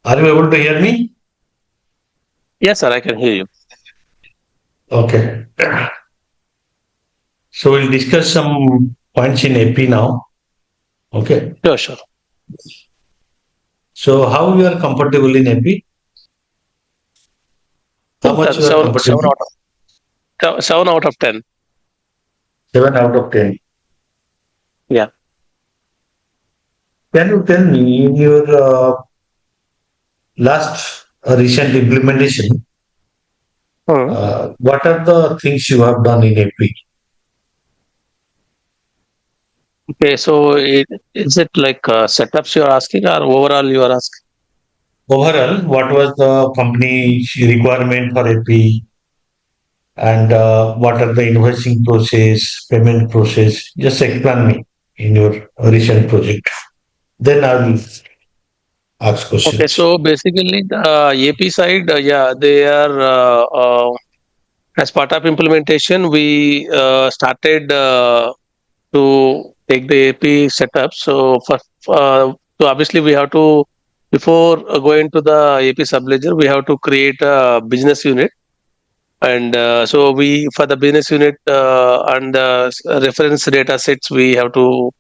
Are you able to hear me? Yes, sir, I can hear you. Okay. So we'll discuss some points in AP now. Okay. Sure, sure. So how you are comfortable in AP? How Yes, much sir, you are comfortable? 7 out of 10. 7 out of 10. Yeah. Can you tell me in your last recent implementation, Hmm. what are the things you have done in AP? Okay, so is it like setups you're asking or overall you are asking? Overall, what was the company requirement for AP and what are the invoicing process, payment process? Just explain me in your recent project. Then I will ask Okay, questions. so basically the AP side, yeah, they are as part of implementation, we started to take the AP setup. So for so obviously we have to before going to the AP subledger, we have to create a business unit. And so we for the business unit and the reference data sets we have to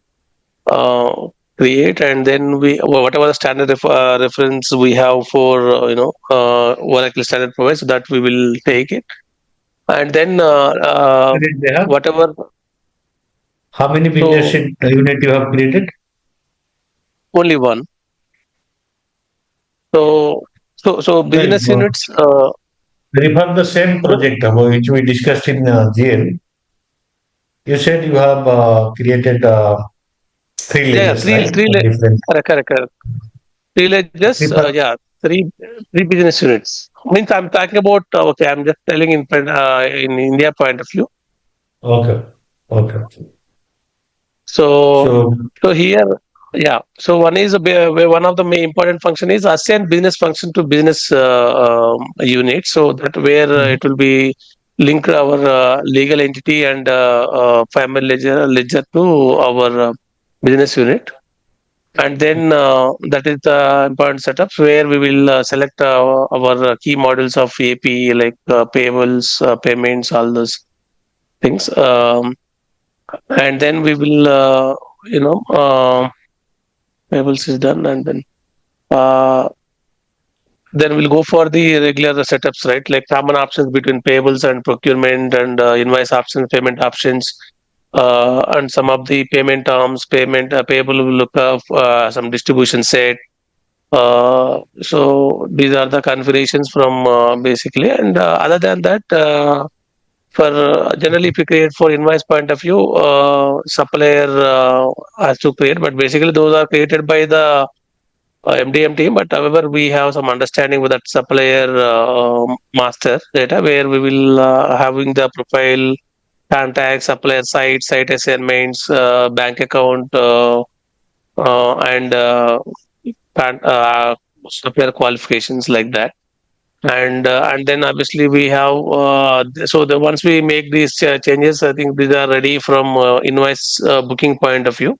uh, create, and then we whatever the standard reference we have for Oracle standard provides, so that we will take it, and then Did they have? whatever. How many business So unit you have created? only one. So Like, business units. refer the same project about which we discussed in GL. You said you have created three Yeah, ledgers, right? Different. correct, correct, correct. Three ledgers, Refer. yeah, three business units. Means I'm talking about okay. I'm just telling in India point of view. Okay. Okay. So So, so here, yeah. So one is one of the main important function is assign business function to business unit. So that where it will be link our legal entity and family ledger to our business unit. And then that is the important setups where we will select our key models of AP like payables, payments, all those things. And then we will, payables is done, and uh, then we'll go for the regular setups, right? Like common options between payables and procurement and invoice options, payment options. And some of the payment terms, payable will look up some distribution set. So these are the configurations from basically, and other than that, for generally if you create for invoice point of view, supplier has to create, but basically those are created by the MDM team. But however, we have some understanding with that supplier master data where we will having the profile, contact, supplier site assignments, bank account, and pan- uh, supplier qualifications like that. And then obviously we have so the once we make these changes, I think these are ready from invoice booking point of view.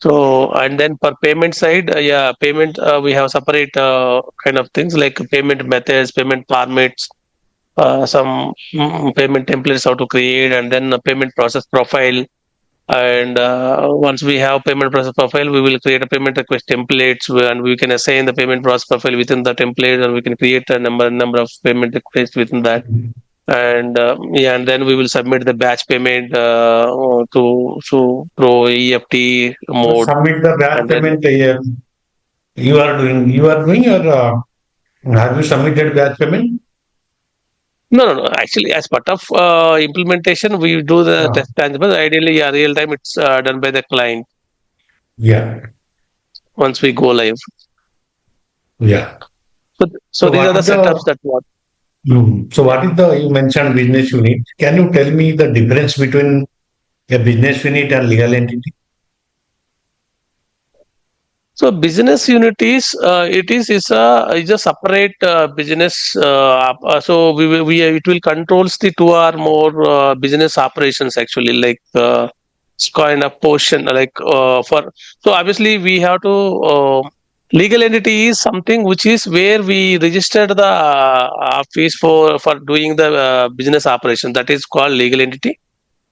So and then per payment side, yeah, payment we have separate kind of things like payment methods, payment formats, some payment templates how to create, and then a payment process profile. And once we have payment process profile, we will create a payment request templates, and we can assign the payment process profile within the template, and we can create a number of payment requests within that. And yeah, and then we will submit the batch payment to through EFT to mode, submit the batch and then payment you are doing or have you submitted batch payment? no. Actually, as part of implementation, we do the Uh, test tangible. Ideally, yeah, real time, it's done by the client yeah. once we go live. Yeah. So So these are what the is the setups that what. so what is the you mentioned business unit? Can you tell me the difference between a business unit and legal entity? So business unit is a separate business. So we it will controls the two or more business operations actually, like it's kind of portion like for. So obviously we have to. Legal entity is something which is where we registered the office for doing the business operation. That is called legal entity.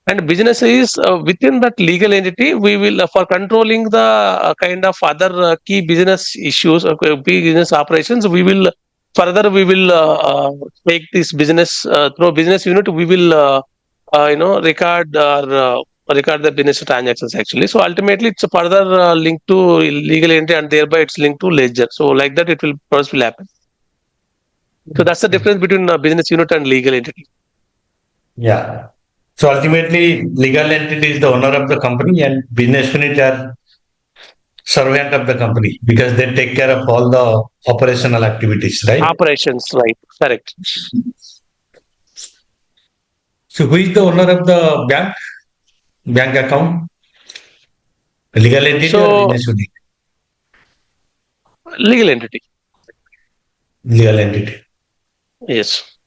And business is within that legal entity. We will for controlling the kind of other key business issues or key business operations. We will take this business through business unit. We will record the business transactions actually. So ultimately, it's a further link to legal entity, and thereby it's linked to ledger. So like that, it will first will happen. So that's the difference between business unit and legal entity. Yeah. So ultimately, legal entity is the owner of the company, and business unit are servant of the company because they take care of all the operational activities, right? Operations, right? Correct. So who is the owner of the bank account? Legal entity or So business unit? legal entity, Legal entity. yes.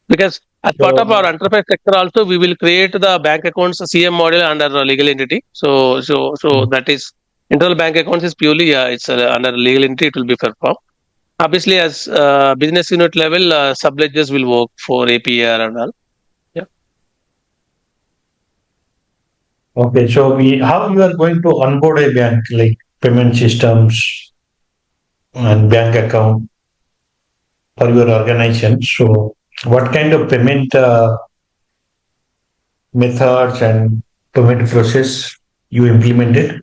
Because as part of our So enterprise sector also, we will create the bank accounts CM model under the legal entity. So that is internal bank accounts is purely it's under legal entity. It will be performed. Obviously, as business unit level, sub-ledgers will work for APR and all. Yeah. okay, so we how you are going to onboard a bank like payment systems and bank account for your organization. So what kind of payment methods and payment process you implemented?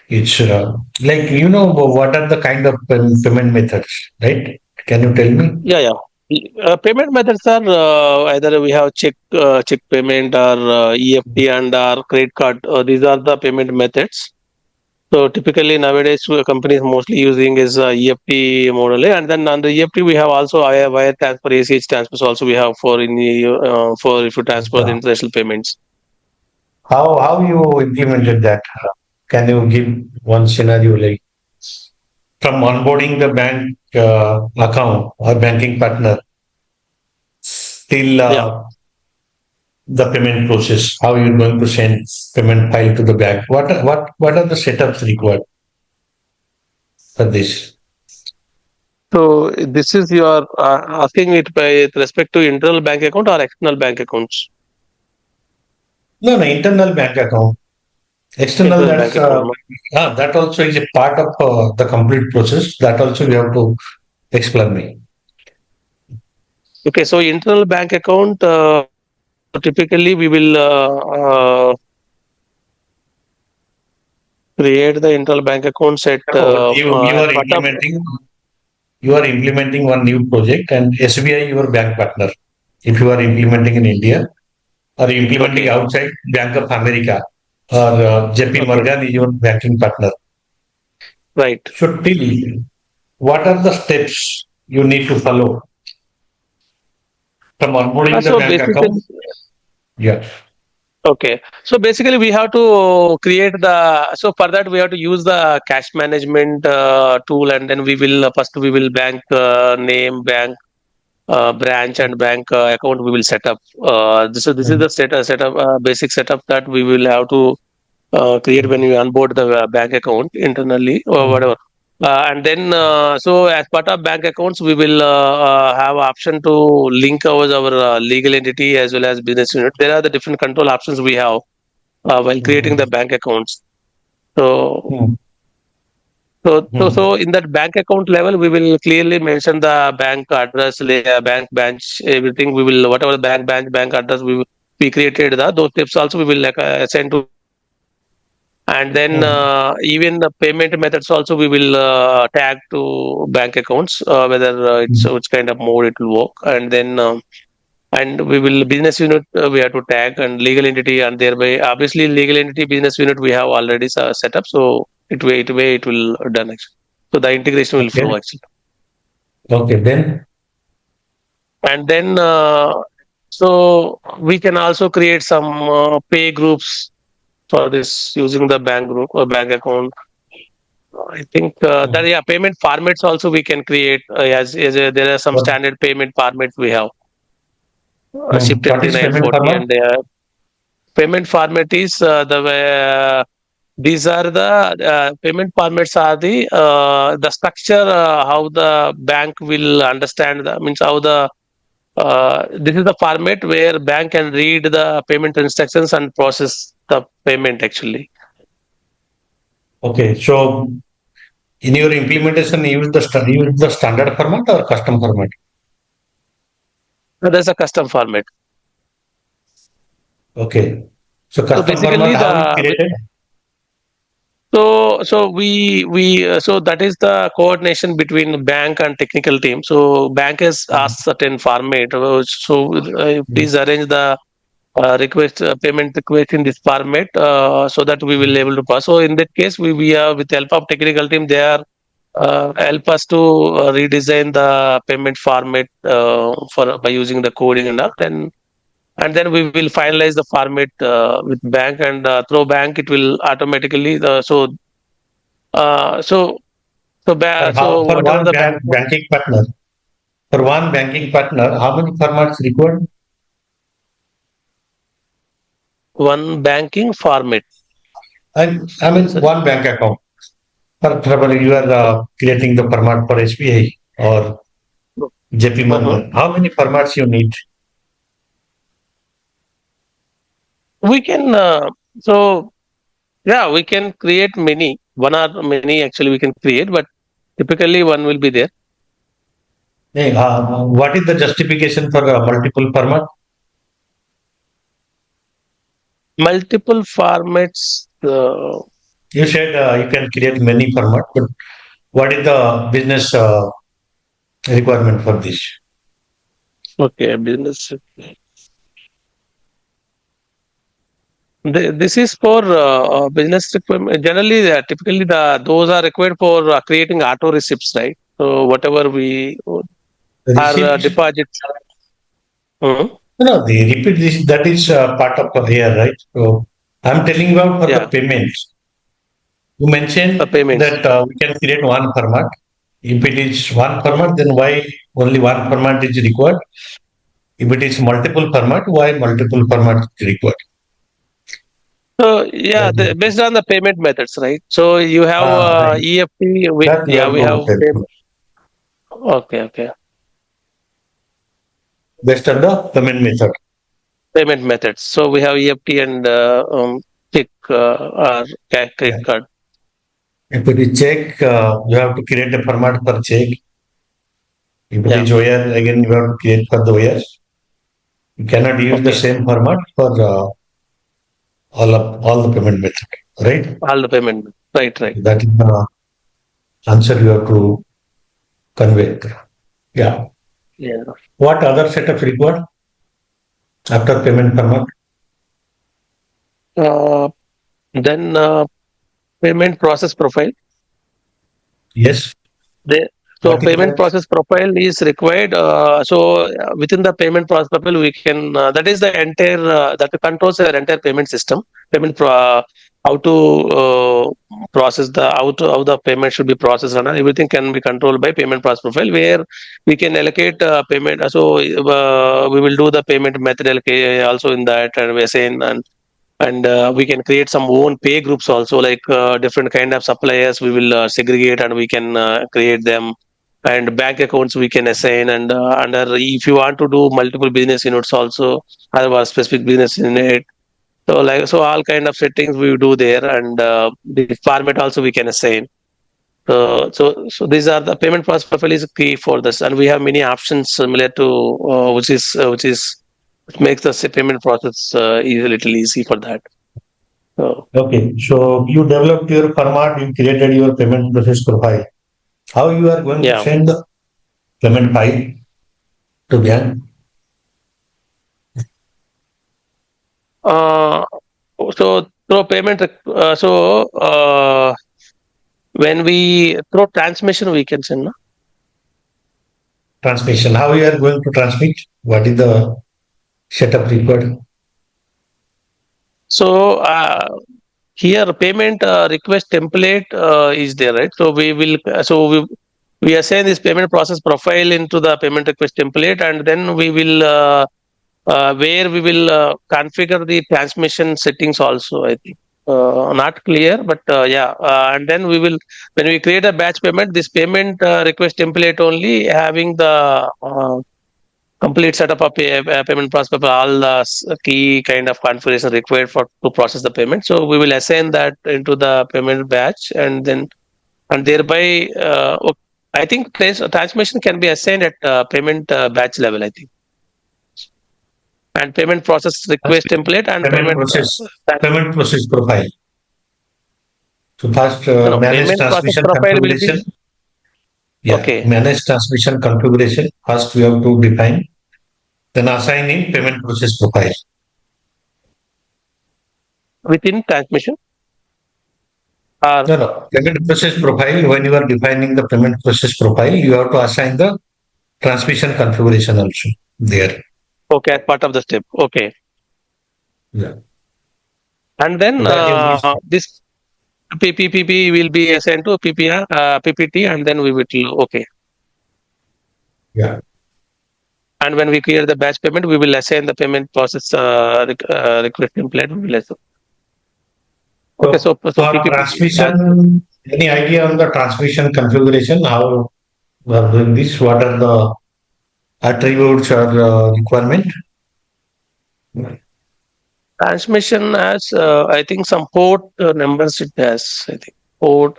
It's like what are the kind of payment methods, right? Can you tell me? Yeah, yeah. Payment methods are either we have check payment or EFT and or credit card. These are the payment methods. So typically nowadays companies mostly using is EFT model, and then on the EFT we have also wire transfer, ACH transfers also we have for in the for if you transfer the Yeah. international payments. How you implemented that? Can you give one scenario like from onboarding the bank account or banking partner till Yeah. the payment process? How you're going to send payment file to the bank? What are the setups required for this? So this is your asking it by with respect to internal bank account or external bank accounts. No, no, internal bank account. External, Internal bank account. No? that also is a part of the complete process. That also you have to explain me. Okay, so internal bank account. Typically, we will create the internal bank accounts Suppose you as are part of. implementing one new project and SBI your bank partner. If you are implementing in India or implementing Okay, outside Bank of America or JP okay, Morgan is your banking partner. right. So till what are the steps you need to follow from onboarding the So bank basically, account? Yeah. okay. So basically, we have to create the. So for that, we have to use the cash management tool, and then we will first we will bank name, bank branch, and bank account we will set up. This is the setup basic setup that we will have to create when you onboard the bank account internally or whatever. And then, so as part of bank accounts, we will have option to link our legal entity as well as business unit. There are the different control options we have while creating the bank accounts. So, Mm. so in that bank account level, we will clearly mention the bank address, bank branch, everything. We will whatever bank branch, bank address we created those tips also we will like assign to. And then Mm. even the payment methods also we will tag to bank accounts whether it's Mm. which kind of mode it will work. And then and we will business unit we have to tag and legal entity, and thereby obviously legal entity business unit we have already set up, so it will done actually. So the integration will Okay. flow actually. Okay. Then. And then so we can also create some pay groups for this using the bank group or bank account. I think Mm. that yeah, payment formats also we can create there are some What, standard payment formats we have. Shift what is payment M3940, format? and payment format is the way. these are the payment formats are the structure how the bank will understand the means how the this is the format where bank can read the payment instructions and process the payment actually. Okay, so in your implementation, you use the standard format or custom format? So there's a custom format. Okay, so So custom format, basically how you the created? so that is the coordination between bank and technical team. So bank has asked certain format. Please arrange the request payment request in this format so that we will able to pass. So in that case, we are with the help of technical team. They are help us to redesign the payment format for by using the coding and all. Then we will finalize the format with bank and through bank it will automatically uh, so so For whatever one the bank banking partner, how many formats required? one banking format. I mean, Sorry. one bank account. For example, you are creating the format for SBI or JP Mhm. Morgan. How many formats you need? We can so yeah we can create many one or many actually we can create but typically one will be there. What is the justification for multiple format? Multiple formats. You said you can create many format, but what is the business requirement for this? Okay, business. This is for business requirement. Generally, typically those are required for creating auto receipts, right? So whatever we are Receipt? deposits. Mhm. No, the repeat this that is part of here, right? So I'm telling you about for the Yeah, payments. You mentioned payments. that we can create one format. If it is one format, then why only one format is required? If it is multiple format, why multiple format is required? So yeah, That is- based on the payment methods, right? So you have Right. EFT. That you Yeah, are we going have to tell me. okay, okay. Based on the payment method. Payment methods. So we have EFT and check or Yeah. credit card. If it is check, you have to create a format for check. If it Yeah, is OR, again you have to create for the ORs. You cannot use the okay. same format for all the payment method, right? All the payment. Right, right. That is the answer you have to convey. Yeah. Yeah. What other setup required after payment format? Uh, then payment process profile. Yes. The, so What is payment that? process profile is required. Within the payment process profile, we can that is the entire that controls the entire payment system. How to process the how the payment should be processed and everything can be controlled by payment process profile where we can allocate payment. We will do the payment method allocate also in that and we assign and we can create some own pay groups also like different kind of suppliers we will segregate and we can create them and bank accounts we can assign and under if you want to do multiple business units also have a specific business unit so all kind of settings we do there and the format also we can assign so these are the payment process profile is key for this and we have many options similar to which makes the payment process a little easy for that. So Okay. So you developed your format, you created your payment process profile. How you are going to yeah. send the payment file to bank? Uh, so through payment, when we through transmission, we can send. No? Transmission. How you are going to transmit? What is the setup required? So here payment request template is there, right? So we assign this payment process profile into the payment request template, and then we will where we will configure the transmission settings also. I think. not clear, but yeah. And then when we create a batch payment, this payment request template only having the complete setup of payment process for all the key kind of configuration required for to process the payment. So we will assign that into the payment batch, and thereby, I think transmission can be assigned at payment batch level. I think, and payment process First, request template and payment payment. process, payment process profile. So first, No, manage payment process transmission profile will configuration. be Yeah, okay manage transmission configuration. First, we have to define. Then assign in payment process profile. within transmission or No, no. Payment process profile, when you are defining the payment process profile, you have to assign the transmission configuration also there. okay as part of the step. Okay, Yeah. and then That you miss. this PPP will be assigned to PPR, PPT, and then we will okay. Yeah. And when we clear the batch payment, we will assign the payment process request template. We will assign. Okay, So so for PPP. transmission, any idea on the transmission configuration? How we are doing this? What are the attributes or requirement? Transmission has, I think, some port numbers it has. I think port.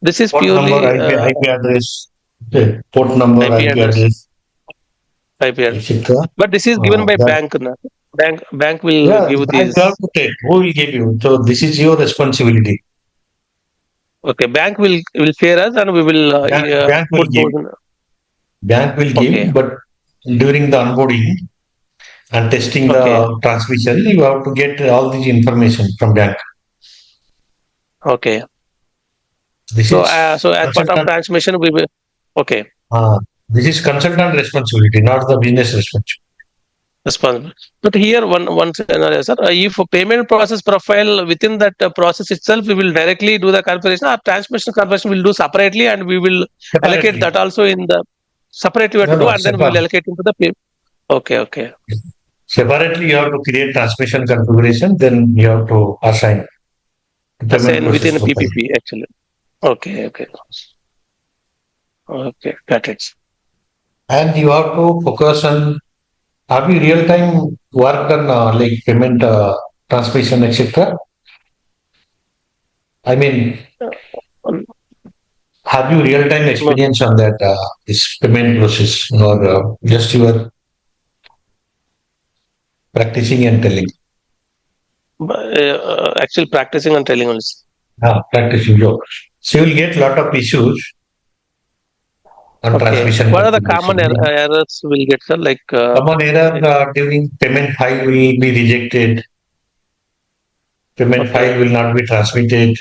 This is Port number, purely IP address, okay, port number, IP IP address, address, IP address. etc. But this is given by That bank. Na? Bank will yeah, give bank you have these. to take. Who will give you? So this is your responsibility. Okay, bank will share us, and we will Bank will put give. those. Bank will Okay, give, but during the onboarding and testing okay, the transmission, you have to get all this information from bank. okay. This is So as part of consultant. transmission, we will. Okay, Uh, this is consultant responsibility, not the business responsibility. responsible. But here one scenario, sir. If a payment process profile within that process itself, we will directly do the configuration. Our transmission configuration will do separately, and we will allocate Separately. that also in the separate we have No, to do, no, and then we will allocate into the pay. Okay, okay. separately you have to create transmission configuration, then you have to assign payment Assign process within a profile. PPP actually. Okay, okay, okay. Got it. And you have to focus on have you real time worked on like payment transmission, etc. I mean, Um, have you real time no, experience on that this payment process or just you are practicing and telling? actually practicing and telling only. Practicing job. So you will get lot of issues on Okay. transmission What are the common configuration. errors we'll get, sir? Like, Common error during payment file will be rejected. Payment file okay, will not be transmitted.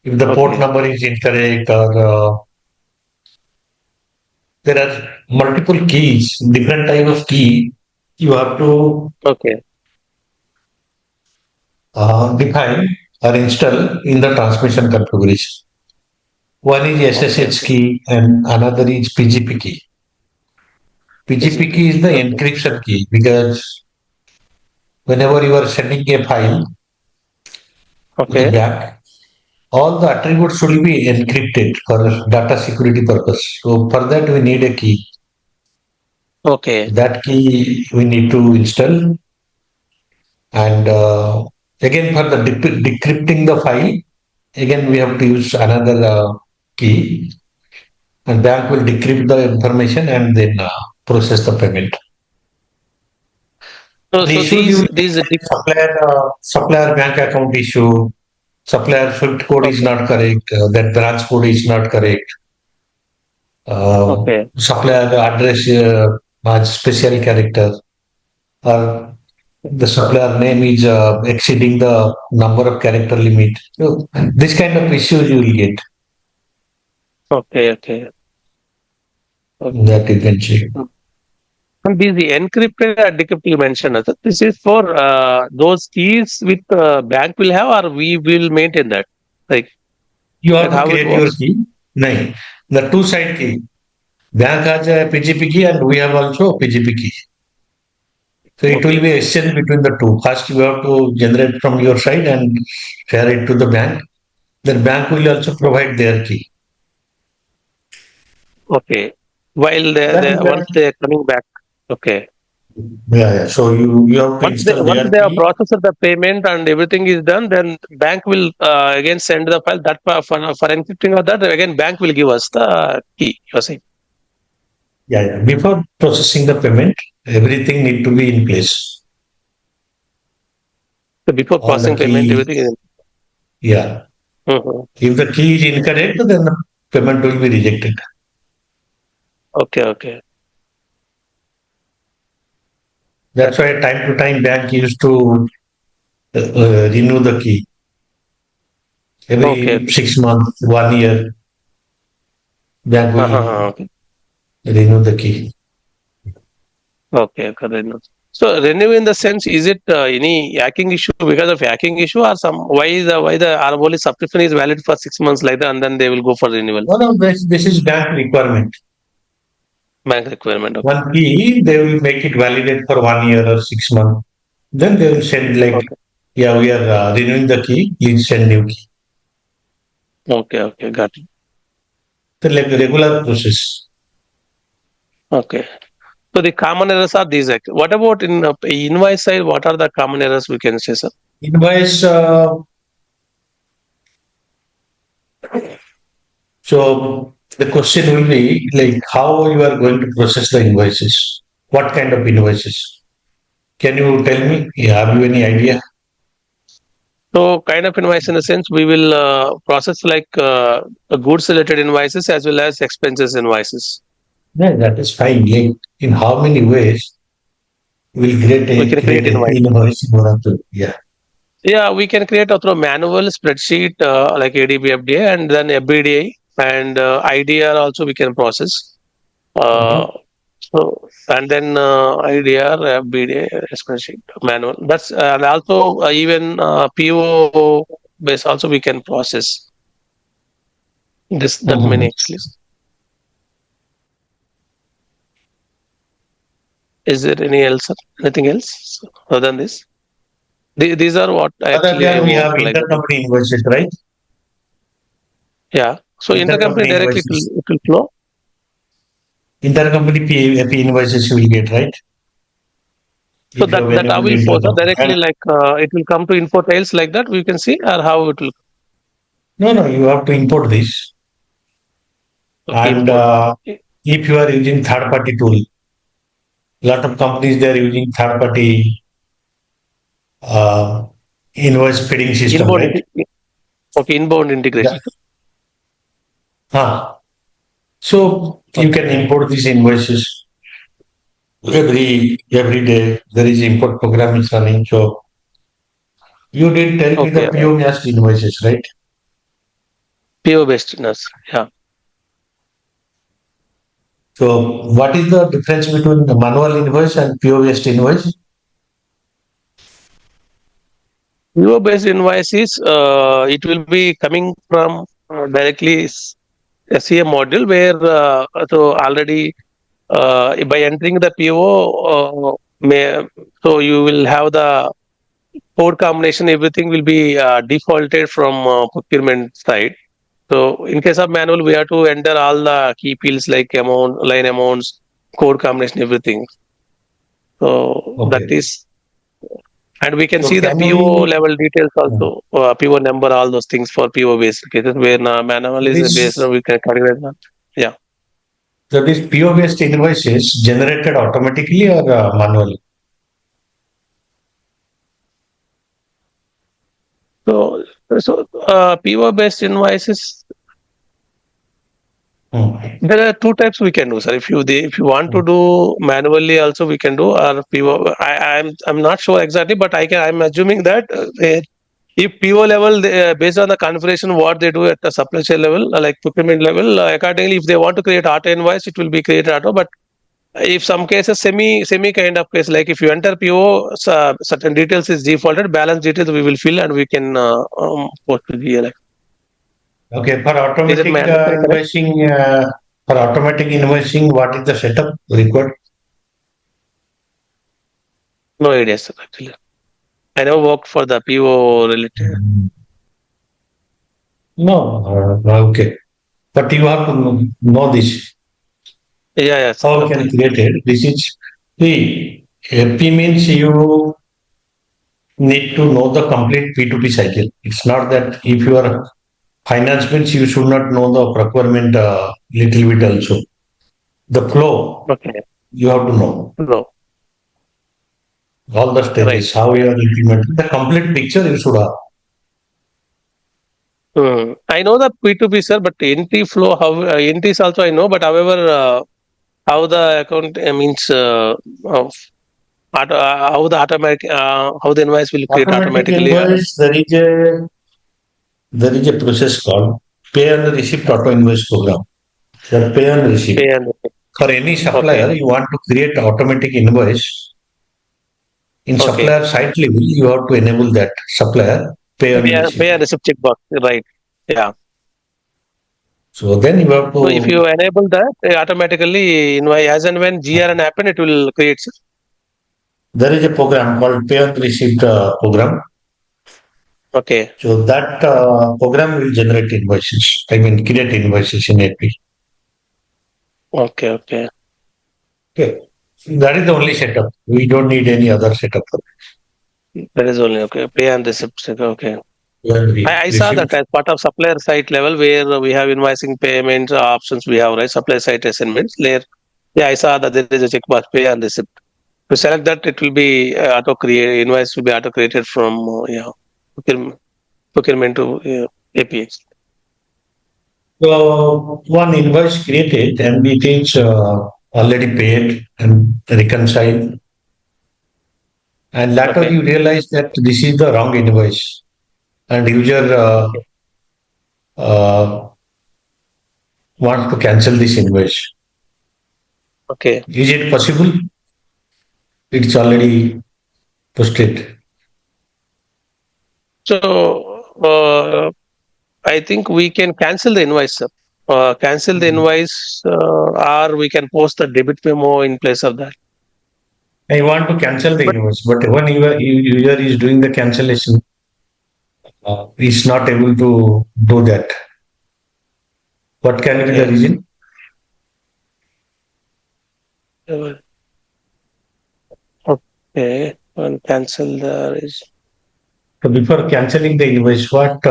If the port okay, number is incorrect or there are multiple keys, different type of key you have to okay, define or install in the transmission configuration. One is okay, SSH okay. key and another is PGP key. PGP PGP. key is the Okay, encryption key because whenever you are sending a file to the okay, back, all the attributes should be encrypted for data security purpose. So for that we need a key. okay, That key we need to install and again for the decrypting the file, again we have to use another key and bank will decrypt the information and then process the payment. The so issues you will these get supplier bank account issue, supplier SWIFT code is okay, not correct, that branch code is not correct, okay, supplier address has special character, or the supplier name is exceeding the number of character limit. So this kind of issues you will get okay, okay, okay. that you can check. And the encrypted and decrypted you mentioned, sir. This is for those keys with bank will have, or we will maintain that. Like, You like have to how it create your works. key. No, the two side key. Bank has a PGP key and we have also PGP key. So it will Okay. be exchange between the two. First, you have to generate from your side and share it to the bank. The bank will also provide their key. Okay. While That they is once that. they are coming back. Okay. Yeah, yeah. So you have to install Once their they have key. processed the payment and everything is done, then bank will again send the file that for encrypting of that again bank will give us the key. You're saying. Yeah, yeah. Before processing the payment, everything need to be in place. So before All the processing payment, key. everything is. Yeah. Mhm. If the key is incorrect, then the payment will be rejected. Okay. Okay. That's why time to time bank used to renew the key Okay. every Okay. 6 months, 1 year. Bank will Okay. renew the key. Okay. Okay. Renew. So renew in the sense, is it any hacking issue because of hacking issue or some why the Arboli subscription is valid for 6 months like that and then they will go for renewal No, no, this is bank requirement. bank requirement. Okay. One key, they will make it validate for 1 year or 6 months. Then they will send like, Okay. yeah, we are renewing the key. Please send new key. Okay. Okay. Got it. So like a regular process. Okay. So the common errors are these. What about in invoice side? What are the common errors we can say, sir? Invoice. So the question will be like how you are going to process the invoices. What kind of invoices? Can you tell me? Yeah, have you any idea? So kind of invoice in a sense, we will process like goods related invoices as well as expenses invoices. Yeah, that is fine. Like in how many ways will We can create create a invoice. invoice in Oracle? Yeah. Yeah, we can create a through manual spreadsheet like ADB, FBA, and then FBDI and IDR also we can process. Uh, Okay. so and then IDR, FBDI, spreadsheet, manual. That's and also even PO base also we can process this that Mhm. many actually. Is there anything else other than this? These are what Other actually I than we work have like. intercompany invoices, right? Yeah. So intercompany Intercompany directly invoices. it will flow. Intercompany P invoices you will get, right? So If you that have that I enabled will flow. So intercompany. And directly like it will come to info tails like that. We can see or how it will no, no, you have to import this. okay, And import. if you are using third party tool, lot of companies they are using third party uh, invoice feeding system, Inbound right? okay, inbound Yeah. integration. Huh. So you Okay. can import these invoices every day. There is import program is running. So you did tell me Okay. the PO matched invoices, right? PO based nurse. Yeah. So what is the difference between the manual invoice and PO based invoice? PO based invoices it will be coming from directly SCM module where so already by entering the PO so you will have the code combination, everything will be defaulted from procurement side. So in case of manual, we have to enter all the key fields like amount, line amounts, code combination, everything. So that Okay. is, and we can So see the can PO we level details also, PO number, all those things for PO based cases where manual is based this on we can calculate that. Yeah. so these PO based invoices generated automatically or manually? So PO based invoices. Hmm. There are two types we can do, sir. If you want to Hmm. do manually, also we can do or PO. I'm not sure exactly, but I'm assuming that if PO level based on the configuration what they do at the supply chain level, like procurement level, accordingly, if they want to create auto invoice, it will be created auto. But if some cases semi kind of case, like if you enter PO, certain details is defaulted, balance details we will fill and we can post to GL. Okay, Is it correct? for automatic invoicing, what is the setup required? No idea, sir, actually. I never worked for the PO related. No, okay. But you have to know this. Yeah, yes, How can okay. create it? This is see, AP means you need to know the complete P2P cycle. It's not that if you are finance means you should not know the procurement little bit also. The flow Okay. you have to know No. all the Right. stages, how you are implementing the complete picture you should have. I know the P2P, sir, but entry flow, how entries also I know, but however, how the account means of how the automatic how the invoice will create Automatic automatically. invoice, there is a process called pay and receipt auto invoice program. The pay and receipt. Pay and For any okay, supplier, you want to create automatic invoice. In okay. supplier site level, you have to enable that supplier pay and Pay receipt. and receipt checkbox, right? Yeah. So then you have So if to, you enable that, automatically invoice as and when GRN happen, it will create. there is a program called pay and receipt program. Okay, So that program will generate invoices. I mean, create invoices in AP. okay, okay. Okay. That is the only setup. We don't need any other setup for That is only okay. Pay and receipt. Okay. I saw that receipt. as part of supplier site level where we have invoicing payments options we have, right? Supplier site assignments layer. Yeah, I saw that there is a checkbox pay and receipt. To select that, it will be auto create invoice will be auto created from procurement, procurement to APX. So one invoice created and it is already paid and reconciled. And later Okay. you realize that this is the wrong invoice and user Okay. uh, wants to cancel this invoice. Okay. Is it possible? It's already posted. So I think we can cancel the invoice, sir. Cancel the invoice, or we can post the debit memo in place of that. I want to cancel the But invoice, but when user is doing the cancellation, is not able to do that. What can be the okay. reason? Uh, Okay. And cancel the So before cancelling the invoice, what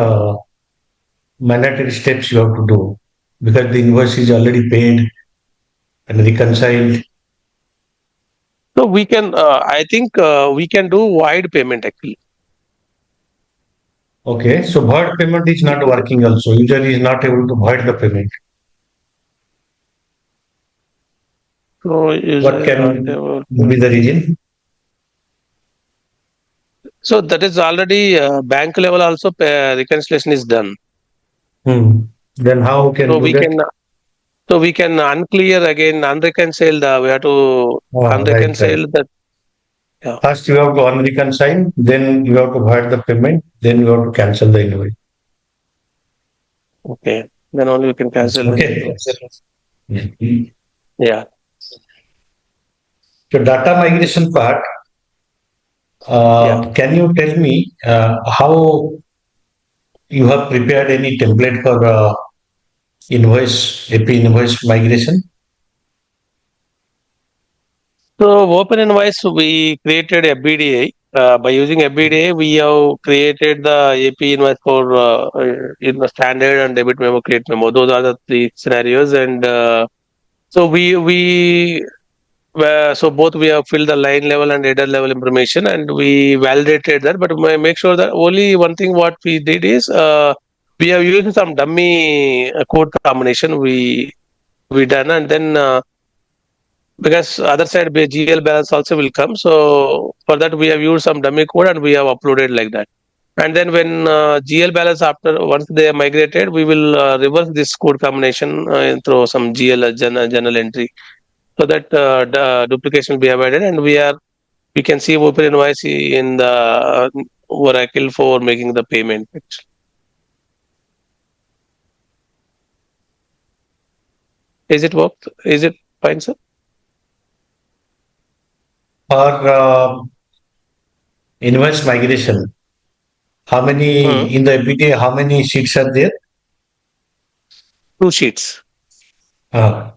mandatory steps you have to do? Because the invoice is already paid and reconciled. so we can I think we can do wide payment actually. Okay, so void payment is not working also. User is not able to void the payment. So What user not can able be to. the reason? So that is already bank level also reconciliation is done. Hmm. Then how can So do we that? can unclear again unreconciled. We have to Ah, right, right. unreconcile that. Yeah. First you have to unreconcile, then you have to void the payment, then you have to cancel the invoice. Okay. Then only we can cancel the Okay. invoice. Mhm. Yeah. So data migration part, Yeah. can you tell me how you have prepared any template for invoice, AP invoice migration? So open invoice we created FBDI. By using FBDI, we have created the AP invoice for in the standard and debit memo, create memo. Those are the three scenarios, and so so both we have filled the line level and header level information, and we validated that. But we make sure that only one thing what we did is we have used some dummy code combination we done, and then. Because other side GL balance also will come. So for that we have used some dummy code and we have uploaded like that. And then when GL balance after once they are migrated, we will reverse this code combination through some GL journal entry so that duplication will be avoided and we can see open invoice in the Oracle for making the payment. Is it worked? Is it fine, sir? Or invoice migration. How Hmm. many in the FBDI? How many sheets are there? Two sheets, Uh,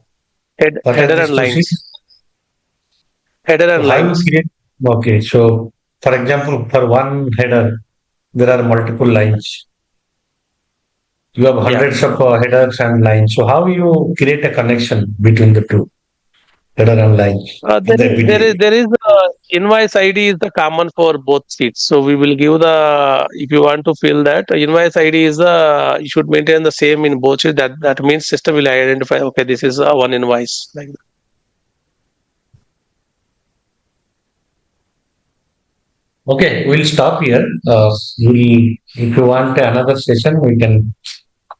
what are header these and two lines, sheets? header So and how you lines. create? Okay, so for example, for one header, there are multiple lines. You have Yeah. hundreds of headers and lines. So how you create a connection between the two header and lines in There the is there FBDI? is there is invoice ID is the common for both sheets. So we will give the, if you want to fill that invoice ID is the, you should maintain the same in both sheets. That means system will identify, okay, this is one invoice like that. Okay, we'll stop here. If you want another session, we can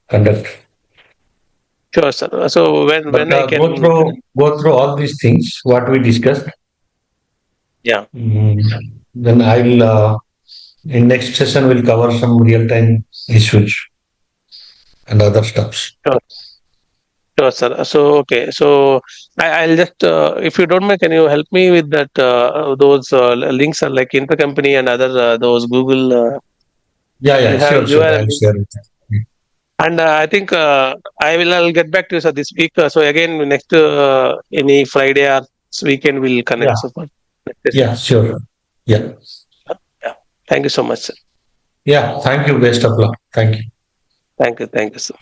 conduct. Sure, sir. So when But I can connect? go through all these things what we discussed. Yeah. Then I'll in next session we'll cover some real time issues and other stuffs. Sure. Sure, sir. So, okay. So, I'll just, if you don't mind, can you help me with that, those links are like intercompany and other, those Google, Yeah, yeah, you sure. have a I'll link. share it. And I think I'll get back to you, sir, this week. So, again, next, any Friday or this weekend, we'll Yeah, connect. So, for next session. yeah, sure. Yeah, Yeah. Thank you so much, sir. yeah. Thank you. Best of luck. Thank you. Thank you. Thank you, sir.